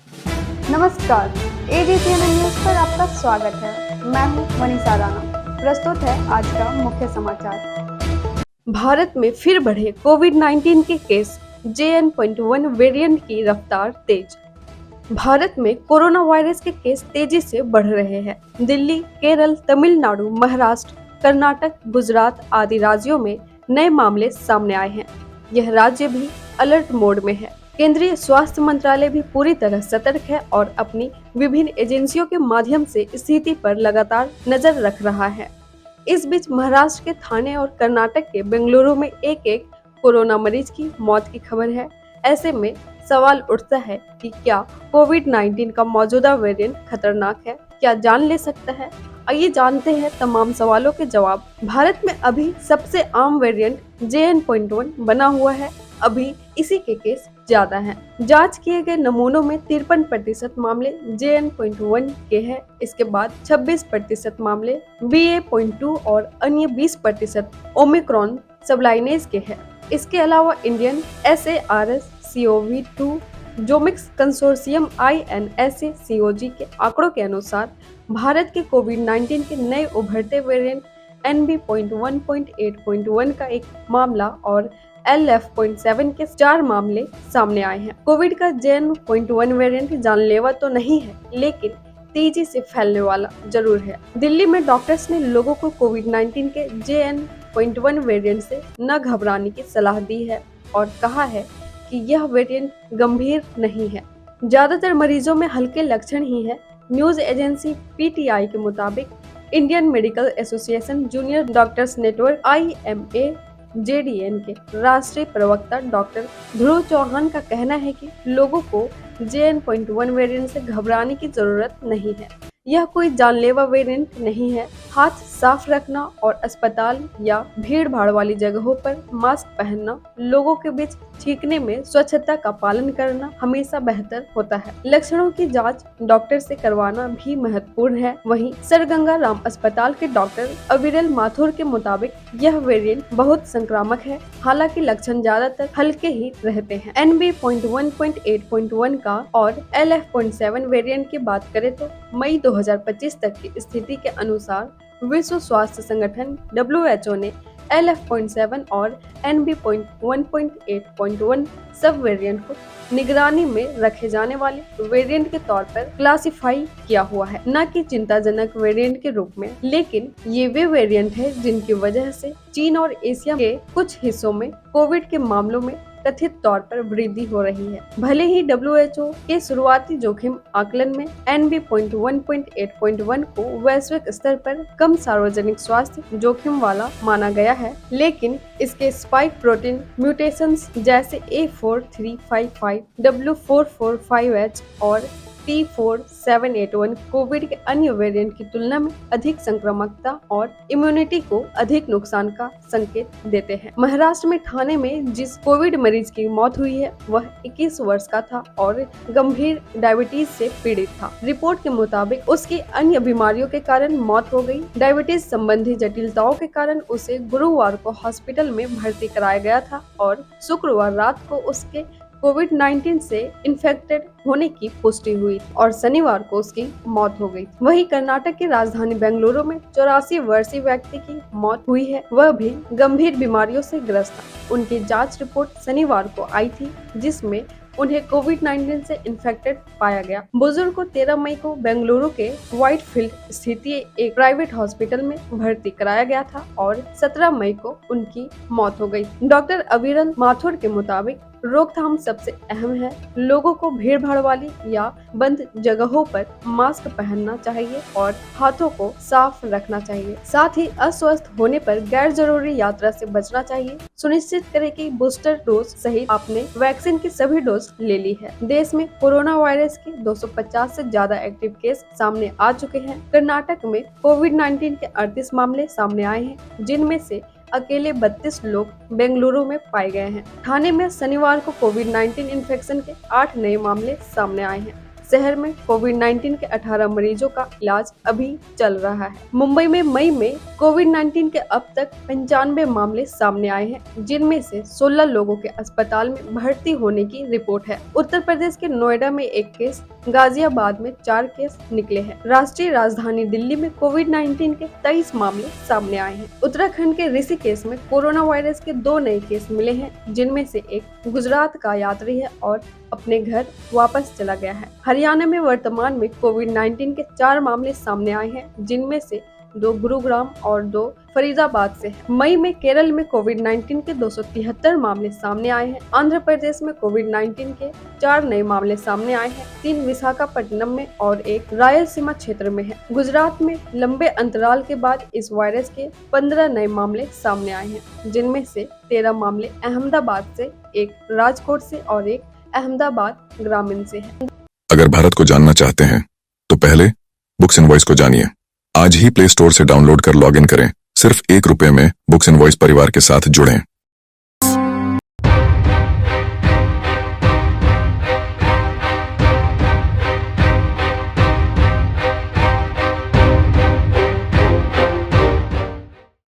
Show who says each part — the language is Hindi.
Speaker 1: नमस्कार, एबीपीएनएल न्यूज़ पर आपका स्वागत है। मैं हूं मनीषा राणा। प्रस्तुत है आज का मुख्य समाचार। भारत में फिर बढ़े कोविड-19 के केस, JN.1 वेरिएंट की रफ्तार तेज। भारत में कोरोना वायरस के केस तेजी से बढ़ रहे हैं। दिल्ली, केरल, तमिलनाडु, महाराष्ट्र, कर्नाटक, गुजरात आदि राज्यों में नए मामले सामने आए हैं। यह राज्य भी अलर्ट मोड में है। केंद्रीय स्वास्थ्य मंत्रालय भी पूरी तरह सतर्क है और अपनी विभिन्न एजेंसियों के माध्यम से स्थिति पर लगातार नजर रख रहा है। इस बीच महाराष्ट्र के थाने और कर्नाटक के बेंगलुरु में एक एक कोरोना मरीज की मौत की खबर है। ऐसे में सवाल उठता है कि क्या कोविड-19 का मौजूदा वेरिएंट खतरनाक है, क्या जान ले सकता है। आइए जानते हैं तमाम सवालों के जवाब। भारत में अभी सबसे आम वेरिएंट JN.1 बना हुआ है। अभी इसी के केस ज्यादा हैं। जांच किए गए नमूनों में 53% मामले JN.1 के हैं। इसके बाद 26% मामले BA.2 और अन्य 20% ओमिक्रॉन सबलाइनेज के हैं। इसके अलावा इंडियन SARS-CoV-2 जोमिक्स कंसोर्शियम INSA-CoG के आंकड़ों के अनुसार भारत के कोविड-19 के नए उभरते वेरिएंट NB.1.8.1 का एक मामला और LF.7 के 4 मामले सामने आए हैं। कोविड का JN.1 वेरिएंट जानलेवा तो नहीं है, लेकिन तेजी से फैलने वाला जरूर है। दिल्ली में डॉक्टर्स ने लोगों को कोविड-19 के JN.1 वेरिएंट से न घबराने की सलाह दी है और कहा है कि यह वेरिएंट गंभीर नहीं है। ज्यादातर मरीजों में हल्के लक्षण ही है। न्यूज एजेंसी PTI के मुताबिक Indian medical association junior doctors network IMA-JDN के राष्ट्रीय प्रवक्ता डॉक्टर ध्रुव चौहान का कहना है कि लोगों को JN.1 वेरिएंट से घबराने की जरूरत नहीं है। यह कोई जानलेवा वेरिएंट नहीं है। हाथ साफ रखना और अस्पताल या भीड़ भाड़ वाली जगहों पर मास्क पहनना, लोगों के बीच छींकने में स्वच्छता का पालन करना हमेशा बेहतर होता है। लक्षणों की जांच डॉक्टर से करवाना भी महत्वपूर्ण है। वहीं सर गंगा राम अस्पताल के डॉक्टर अविरल माथुर के मुताबिक यह वेरिएंट बहुत संक्रामक है, हालांकि लक्षण ज्यादातर हल्के ही रहते हैं। NB.1.8.1 का और LF.7 वेरिएंट की बात करें तो मई 2025 तक की स्थिति के अनुसार विश्व स्वास्थ्य संगठन WHO ने LF.7 और NB.1.8.1 सब वेरिएंट को निगरानी में रखे जाने वाले वेरिएंट के तौर पर क्लासिफाई किया हुआ है, न कि चिंताजनक वेरिएंट के रूप में। लेकिन ये वे वेरिएंट है जिनकी वजह से चीन और एशिया के कुछ हिस्सों में कोविड के मामलों में कथित तौर पर वृद्धि हो रही है। भले ही WHO के शुरुआती जोखिम आकलन में NB.1.8.1 को वैश्विक स्तर पर कम सार्वजनिक स्वास्थ्य जोखिम वाला माना गया है, लेकिन इसके स्पाइक प्रोटीन म्यूटेशंस जैसे A4355, W445H और T4781 कोविड के अन्य वेरिएंट की तुलना में अधिक संक्रामकता और इम्यूनिटी को अधिक नुकसान का संकेत देते हैं। महाराष्ट्र में ठाणे में जिस कोविड मरीज की मौत हुई है वह 21 वर्ष का था और गंभीर डायबिटीज से पीड़ित था। रिपोर्ट के मुताबिक उसकी अन्य बीमारियों के कारण मौत हो गई। डायबिटीज संबंधी जटिलताओं के कारण उसे गुरुवार को हॉस्पिटल में भर्ती कराया गया था और शुक्रवार रात को उसके कोविड-19 से इन्फेक्टेड होने की पुष्टि हुई और शनिवार को उसकी मौत हो गई। वहीं कर्नाटक की राजधानी बेंगलुरु में 84 वर्षीय व्यक्ति की मौत हुई है। वह भी गंभीर बीमारियों से ग्रस्त था। उनकी जांच रिपोर्ट शनिवार को आई थी, जिसमें उन्हें कोविड-19 से इन्फेक्टेड पाया गया। बुजुर्ग को 13 मई को बेंगलुरु के व्हाइटफील्ड स्थित एक प्राइवेट हॉस्पिटल में भर्ती कराया गया था और 17 मई को उनकी मौत हो गई। डॉक्टर अविरल माथुर के मुताबिक रोकथाम सबसे अहम है। लोगों को भीड़ भाड़ वाली या बंद जगहों पर मास्क पहनना चाहिए और हाथों को साफ रखना चाहिए। साथ ही अस्वस्थ होने पर गैर जरूरी यात्रा से बचना चाहिए। सुनिश्चित करें कि बूस्टर डोज सहित आपने वैक्सीन की सभी डोज ले ली है। देश में कोरोना वायरस के 250 से ज्यादा एक्टिव केस सामने आ चुके हैं। कर्नाटक में कोविड-19 के 38 मामले सामने आए हैं, जिनमें से अकेले 32 लोग बेंगलुरु में पाए गए हैं। ठाणे में शनिवार को कोविड-19 इन्फेक्शन के 8 नए मामले सामने आए हैं। शहर में कोविड-19 के 18 मरीजों का इलाज अभी चल रहा है। मुंबई में मई में कोविड-19 के अब तक 95 मामले सामने आए हैं, जिनमें से 16 लोगों के अस्पताल में भर्ती होने की रिपोर्ट है। उत्तर प्रदेश के नोएडा में 1 केस, गाजियाबाद में 4 केस निकले हैं। राष्ट्रीय राजधानी दिल्ली में कोविड-19 के 23 मामले सामने आए हैं। उत्तराखंड के ऋषिकेश में कोरोना वायरस के 2 नए केस मिले हैं, जिनमें से एक गुजरात का यात्री है और अपने घर वापस चला गया है। हरियाणा में वर्तमान में कोविड-19 के 4 मामले सामने आए हैं, जिनमें से 2 गुरुग्राम और 2 फरीदाबाद से हैं। मई में केरल में कोविड-19 के 273 मामले सामने आए हैं। आंध्र प्रदेश में कोविड-19 के 4 नए मामले सामने आए हैं, 3 विशाखापट्टनम में और 1 रायलसीमा क्षेत्र में है। गुजरात में लंबे अंतराल के बाद इस वायरस के 15 नए मामले सामने आए हैं, जिनमें से 13 मामले अहमदाबाद से, 1 राजकोट से और 1 अहमदाबाद ग्रामीण से है।
Speaker 2: अगर भारत को जानना चाहते हैं तो पहले बुक्स इनवॉइस को जानिए। आज ही प्ले स्टोर से डाउनलोड कर लॉगिन करें। सिर्फ ₹1 में बुक्स इनवॉइस परिवार के साथ जुड़ें।